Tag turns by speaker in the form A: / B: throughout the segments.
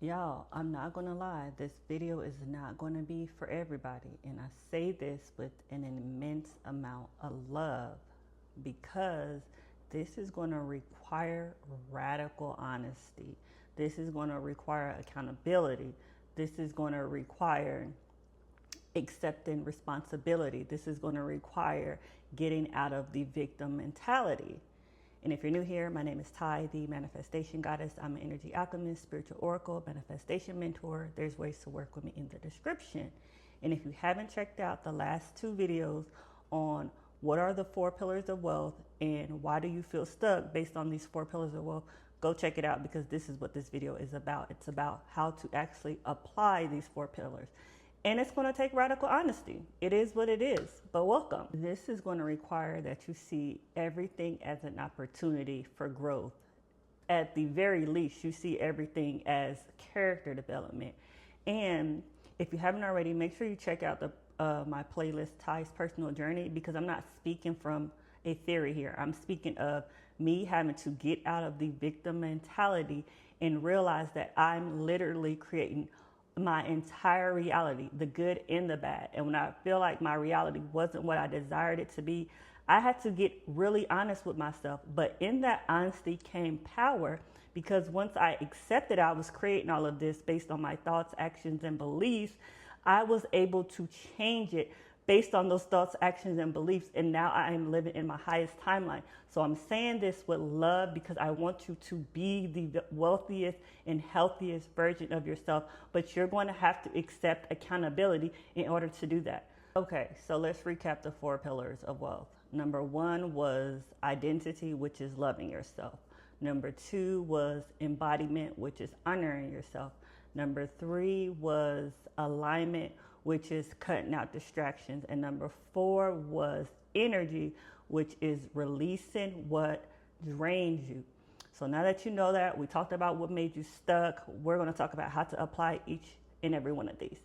A: Y'all, I'm not gonna lie, this video is not gonna be for everybody. And I say this with an immense amount of love because this is gonna require radical honesty. This is gonna require accountability. This is gonna require accepting responsibility. This is gonna require getting out of the victim mentality. And if you're new here, my name is Ty, the Manifestation Goddess. I'm an energy alchemist, spiritual oracle, manifestation mentor. There's ways to work with me in the description. And if you haven't checked out the last two videos on what are the four pillars of wealth and why do you feel stuck based on these four pillars of wealth, go check it out because this is what this video is about. It's about how to actually apply these four pillars. And it's going to take radical honesty. It is what it is, but welcome. This is going to require that you see everything as an opportunity for growth. At the very least, you see everything as character development. And if you haven't already, make sure you check out my playlist, Ty's Personal Journey, because I'm not speaking from a theory here. I'm speaking of me having to get out of the victim mentality and realize that I'm literally creating my entire reality, the good and the bad. And when I feel like my reality wasn't what I desired it to be, I had to get really honest with myself. But in that honesty came power, because once I accepted I was creating all of this based on my thoughts, actions, and beliefs, I was able to change it based on those thoughts, actions, and beliefs. And now I am living in my highest timeline. So I'm saying this with love because I want you to be the wealthiest and healthiest version of yourself. But you're going to have to accept accountability in order to do that. Okay, so let's recap the four pillars of wealth. Number one was identity, which is loving yourself. Number two was embodiment, which is honoring yourself. Number three was alignment, which is cutting out distractions. And number four was energy, which is releasing what drains you. So now that you know that, we talked about what made you stuck, we're going to talk about how to apply each and every one of these.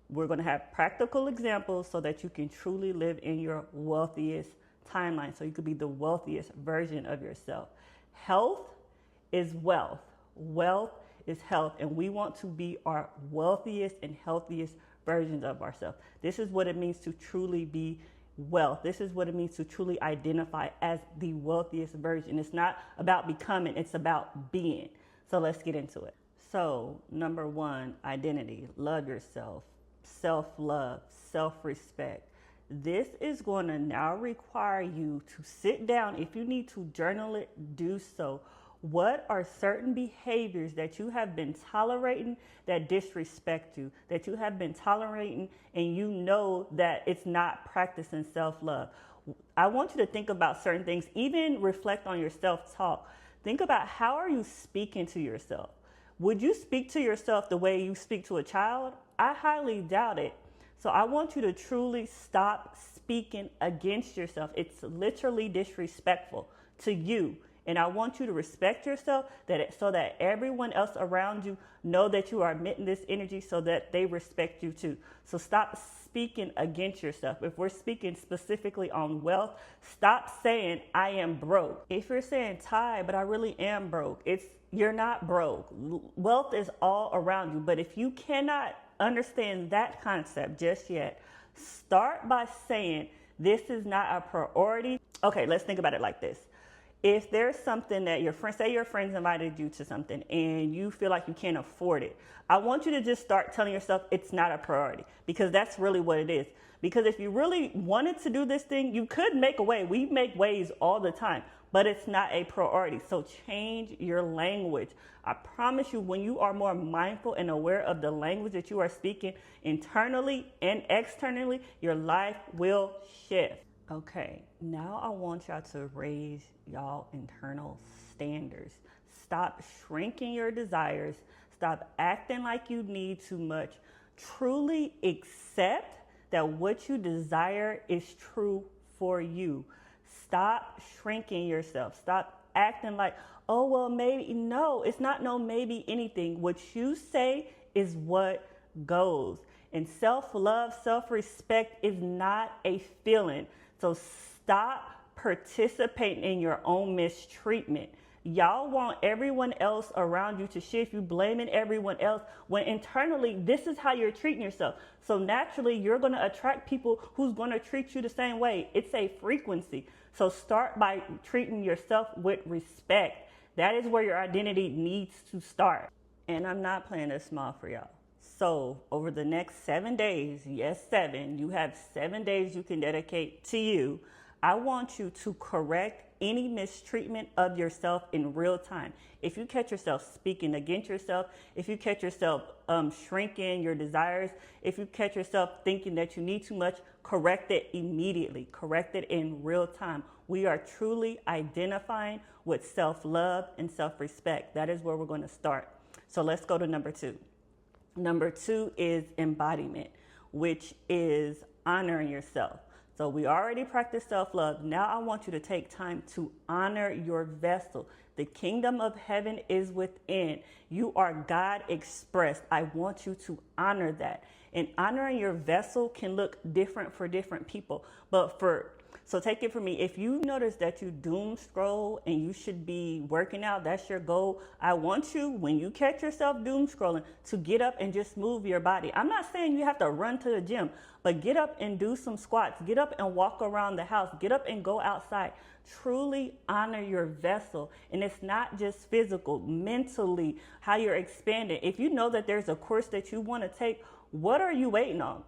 A: We're going to have practical examples so that you can truly live in your wealthiest timeline, so you could be the wealthiest version of yourself. Health is wealth. Wealth is health, and we want to be our wealthiest and healthiest versions of ourselves. This is what it means to truly be wealth. This is what it means to truly identify as the wealthiest version. It's not about becoming, it's about being. So let's get into it. So number one, identity. Love yourself. Self-love, self-respect. This is going to now require you to sit down. If you need to journal it, do so. What are certain behaviors that you have been tolerating that disrespect you, that you have been tolerating and you know that it's not practicing self-love? I want you to think about certain things, even reflect on your self-talk. Think about, how are you speaking to yourself? Would you speak to yourself the way you speak to a child? I highly doubt it. So I want you to truly stop speaking against yourself. It's literally disrespectful to you. And I want you to respect yourself so that everyone else around you know that you are emitting this energy so that they respect you too. So stop speaking against yourself. If we're speaking specifically on wealth, stop saying, I am broke. If you're saying, Ty, but I really am broke, you're not broke. Wealth is all around you. But if you cannot understand that concept just yet, start by saying, this is not a priority. Okay, let's think about it like this. If there's something that say your friends invited you to something and you feel like you can't afford it, I want you to just start telling yourself it's not a priority, because that's really what it is. Because if you really wanted to do this thing, you could make a way. We make ways all the time, but it's not a priority. So change your language. I promise you, when you are more mindful and aware of the language that you are speaking internally and externally, your life will shift. Okay, now I want y'all to raise y'all internal standards. Stop shrinking your desires. Stop acting like you need too much. Truly accept that what you desire is true for you. Stop shrinking yourself. Stop acting like, oh, well, maybe. No, it's not no maybe anything. What you say is what goes. And self-love, self-respect is not a feeling. So stop participating in your own mistreatment. Y'all want everyone else around you to shift you, blaming everyone else, when internally this is how you're treating yourself. So naturally you're going to attract people who's going to treat you the same way. It's a frequency. So start by treating yourself with respect. That is where your identity needs to start. And I'm not playing this small for y'all. So over the next 7 days, yes, 7, you have 7 days you can dedicate to you. I want you to correct any mistreatment of yourself in real time. If you catch yourself speaking against yourself, if you catch yourself shrinking your desires, if you catch yourself thinking that you need too much, correct it immediately. Correct it in real time. We are truly identifying with self-love and self-respect. That is where we're going to start. So let's go to number 2. Number 2 is embodiment, which is honoring yourself. So we already practiced self-love. Now I want you to take time to honor your vessel. The kingdom of heaven is within. You are God expressed. I want you to honor that. And honoring your vessel can look different for different people. So take it from me. If you notice that you doom scroll and you should be working out, that's your goal. I want you, when you catch yourself doom scrolling, to get up and just move your body. I'm not saying you have to run to the gym, but get up and do some squats. Get up and walk around the house. Get up and go outside. Truly honor your vessel. And it's not just physical, mentally, how you're expanding. If you know that there's a course that you want to take, what are you waiting on?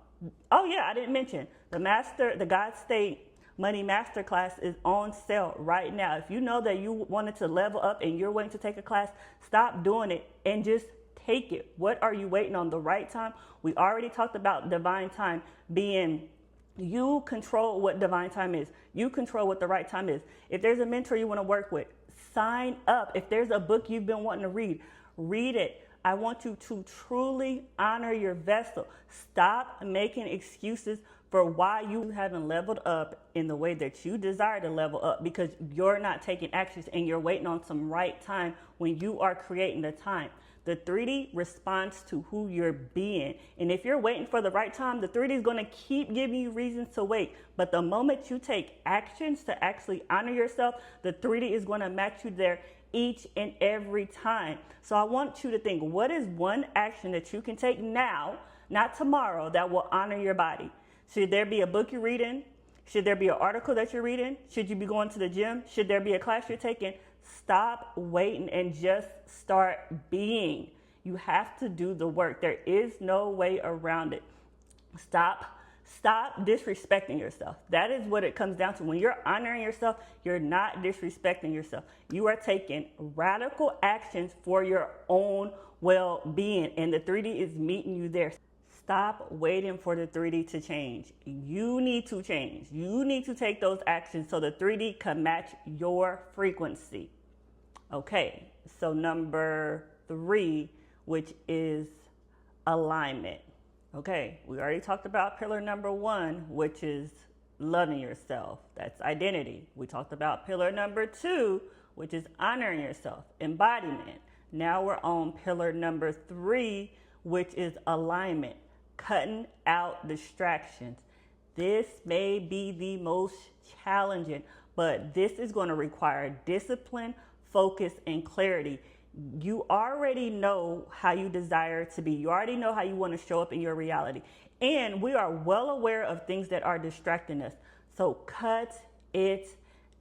A: Oh yeah, I didn't mention the God State Money Masterclass is on sale right now. If you know that you wanted to level up and you're waiting to take a class, stop doing it and just take it. What are you waiting on? The right time? We already talked about divine time being, you control what divine time is. You control what the right time is. If there's a mentor you want to work with, sign up. If there's a book you've been wanting to read, read it. I want you to truly honor your vessel. Stop making excuses for why you haven't leveled up in the way that you desire to level up, because you're not taking actions and you're waiting on some right time when you are creating the time. The 3D responds to who you're being. And if you're waiting for the right time, the 3D is going to keep giving you reasons to wait. But the moment you take actions to actually honor yourself, the 3D is going to match you there each and every time. So I want you to think, what is one action that you can take now, not tomorrow, that will honor your body? Should there be a book you're reading? Should there be an article that you're reading? Should you be going to the gym? Should there be a class you're taking? Stop waiting and just start being. You have to do the work. There is no way around it. Stop disrespecting yourself. That is what it comes down to. When you're honoring yourself, you're not disrespecting yourself. You are taking radical actions for your own well-being, and the 3D is meeting you there. Stop waiting for the 3D to change. You need to change. You need to take those actions so the 3D can match your frequency. Okay, so number 3, which is alignment. Okay, we already talked about pillar number 1, which is loving yourself. That's identity. We talked about pillar number 2, which is honoring yourself, embodiment. Now we're on pillar number 3, which is alignment. Cutting out distractions. This may be the most challenging, but this is going to require discipline, focus, and clarity. You already know how you desire to be. You already know how you want to show up in your reality. And we are well aware of things that are distracting us. So cut it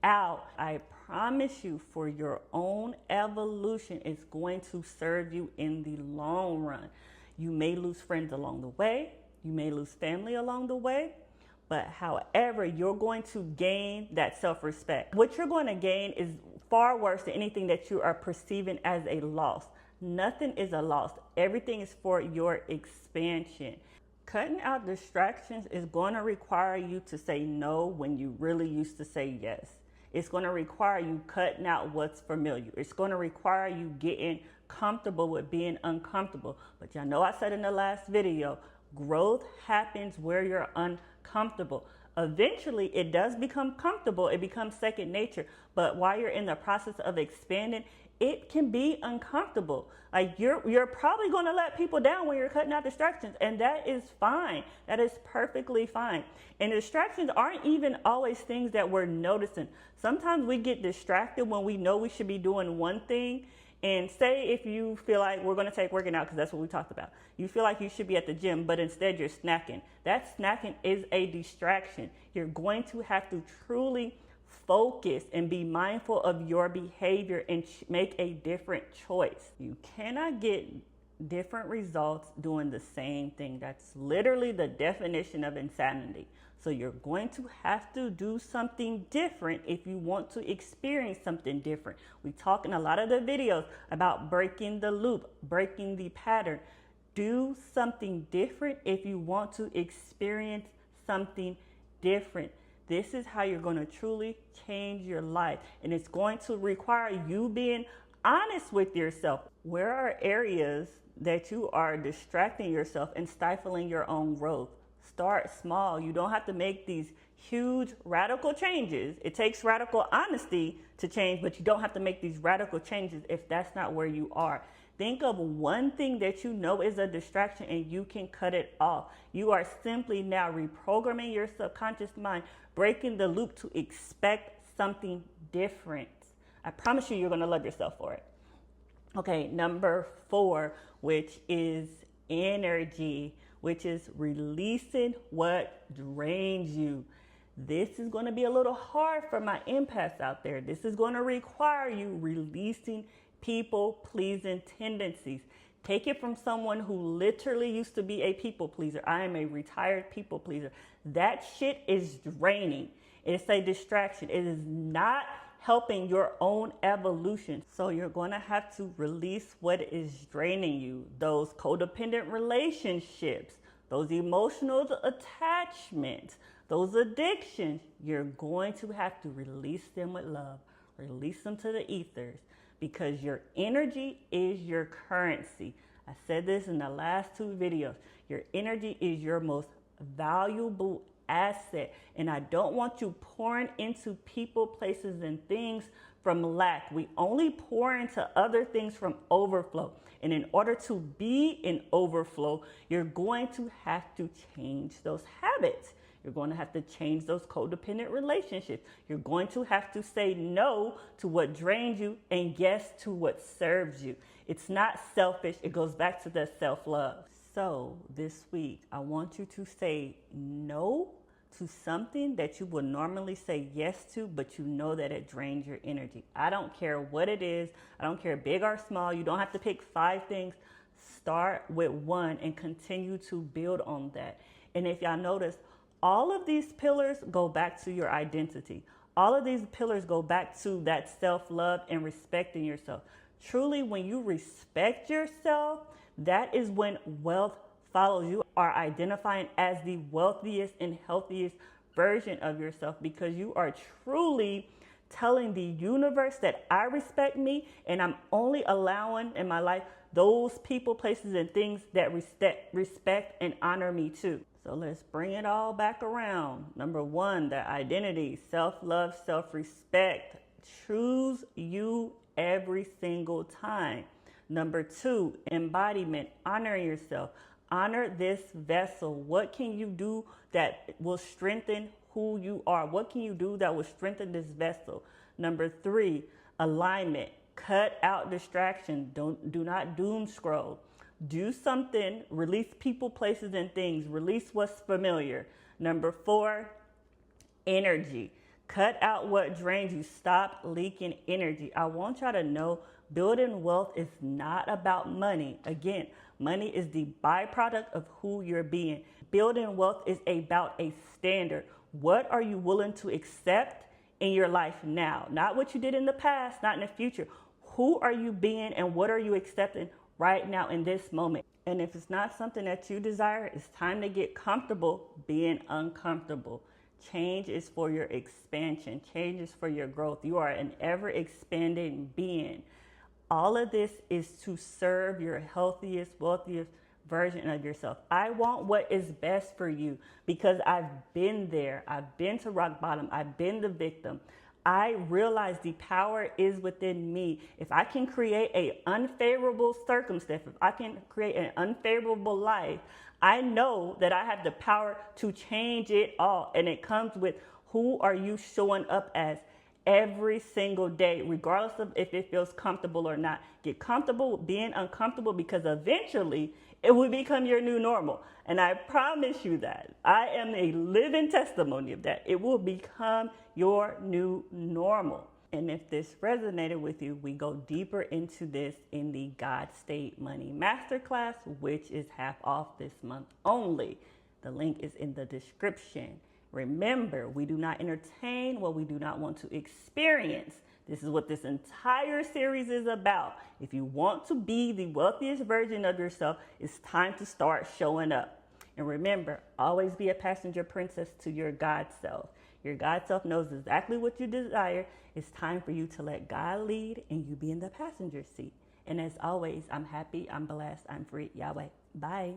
A: out. I promise you, for your own evolution, it's going to serve you in the long run. You may lose friends along the way. You may lose family along the way. But however, you're going to gain that self-respect. What you're going to gain is far worse than anything that you are perceiving as a loss. Nothing is a loss. Everything is for your expansion. Cutting out distractions is going to require you to say no when you really used to say yes. It's going to require you cutting out what's familiar. It's going to require you getting comfortable with being uncomfortable. But y'all know I said in the last video, growth happens where you're uncomfortable. Eventually, it does become comfortable. It becomes second nature. But while you're in the process of expanding, it can be uncomfortable. Like you're probably going to let people down when you're cutting out distractions, and that is fine. That is perfectly fine. And distractions aren't even always things that we're noticing. Sometimes we get distracted when we know we should be doing one thing. And say if you feel like, we're going to take working out because that's what we talked about. You feel like you should be at the gym, but instead you're snacking. That snacking is a distraction. You're going to have to truly focus and be mindful of your behavior and make a different choice. You cannot get different results doing the same thing. That's literally the definition of insanity. So you're going to have to do something different if you want to experience something different. We talk in a lot of the videos about breaking the loop, breaking the pattern. Do something different if you want to experience something different. This is how you're going to truly change your life. And it's going to require you being honest with yourself. Where are areas that you are distracting yourself and stifling your own growth? Start small. You don't have to make these huge radical changes. It takes radical honesty to change, but you don't have to make these radical changes if that's not where you are. Think of one thing that you know is a distraction and you can cut it off. You are simply now reprogramming your subconscious mind, breaking the loop to expect something different. I promise you, you're going to love yourself for it. Okay, number 4, which is energy, which is releasing what drains you. This is going to be a little hard for my empaths out there. This is going to require you releasing people-pleasing tendencies. Take it from someone who literally used to be a people pleaser. I am a retired people pleaser. That shit is draining. It's a distraction. It is not helping your own evolution. So you're going to have to release what is draining you. Those codependent relationships, those emotional attachments, those addictions. You're going to have to release them with love. Release them to the ethers, because your energy is your currency. I said this in the last 2 videos. Your energy is your most valuable asset, and I don't want you pouring into people, places, and things from lack. We only pour into other things from overflow. And in order to be in overflow, you're going to have to change those habits. You're going to have to change those codependent relationships. You're going to have to say no to what drains you and yes to what serves you. It's not selfish. It goes back to the self-love. So this week, I want you to say no to something that you would normally say yes to, but you know that it drains your energy. I don't care what it is. I don't care big or small. You don't have to pick 5 things. Start with 1 and continue to build on that. And if y'all notice, all of these pillars go back to your identity. All of these pillars go back to that self-love and respecting yourself. Truly, when you respect yourself, that is when wealth follows. You are identifying as the wealthiest and healthiest version of yourself, because you are truly telling the universe that I respect me, and I'm only allowing in my life those people, places, and things that respect and honor me too. So let's bring it all back around. Number 1, the identity, self-love, self-respect. Choose you every single time. Number 2, embodiment, honoring yourself. Honor this vessel. What can you do that will strengthen who you are? What can you do that will strengthen this vessel? Number 3, alignment. Cut out distraction. Do not doom scroll. Do something. Release people, places, and things. Release what's familiar. Number 4, energy. Cut out what drains you. Stop leaking energy. I want y'all to know, building wealth is not about money. Again, money is the byproduct of who you're being. Building wealth is about a standard. What are you willing to accept in your life now? Not what you did in the past, not in the future. Who are you being and what are you accepting right now in this moment? And if it's not something that you desire, it's time to get comfortable being uncomfortable. Change is for your expansion. Change is for your growth. You are an ever-expanding being. All of this is to serve your healthiest, wealthiest version of yourself. I want what is best for you because I've been there. I've been to rock bottom. I've been the victim. I realize the power is within me. If I can create an unfavorable circumstance, if I can create an unfavorable life, I know that I have the power to change it all. And it comes with, who are you showing up as every single day, regardless of if it feels comfortable or not. Get comfortable with being uncomfortable, because eventually it will become your new normal. And I promise you that. I am a living testimony of that. It will become your new normal. And if this resonated with you, we go deeper into this in the God State Money Masterclass, which is half off this month only. The link is in the description. Remember, we do not entertain what we do not want to experience. This is what this entire series is about. If you want to be the wealthiest version of yourself, it's time to start showing up. And remember, always be a passenger princess to your God self. Your God self knows exactly what you desire. It's time for you to let God lead and you be in the passenger seat. And as always, I'm happy, I'm blessed, I'm free. Yahweh. Bye.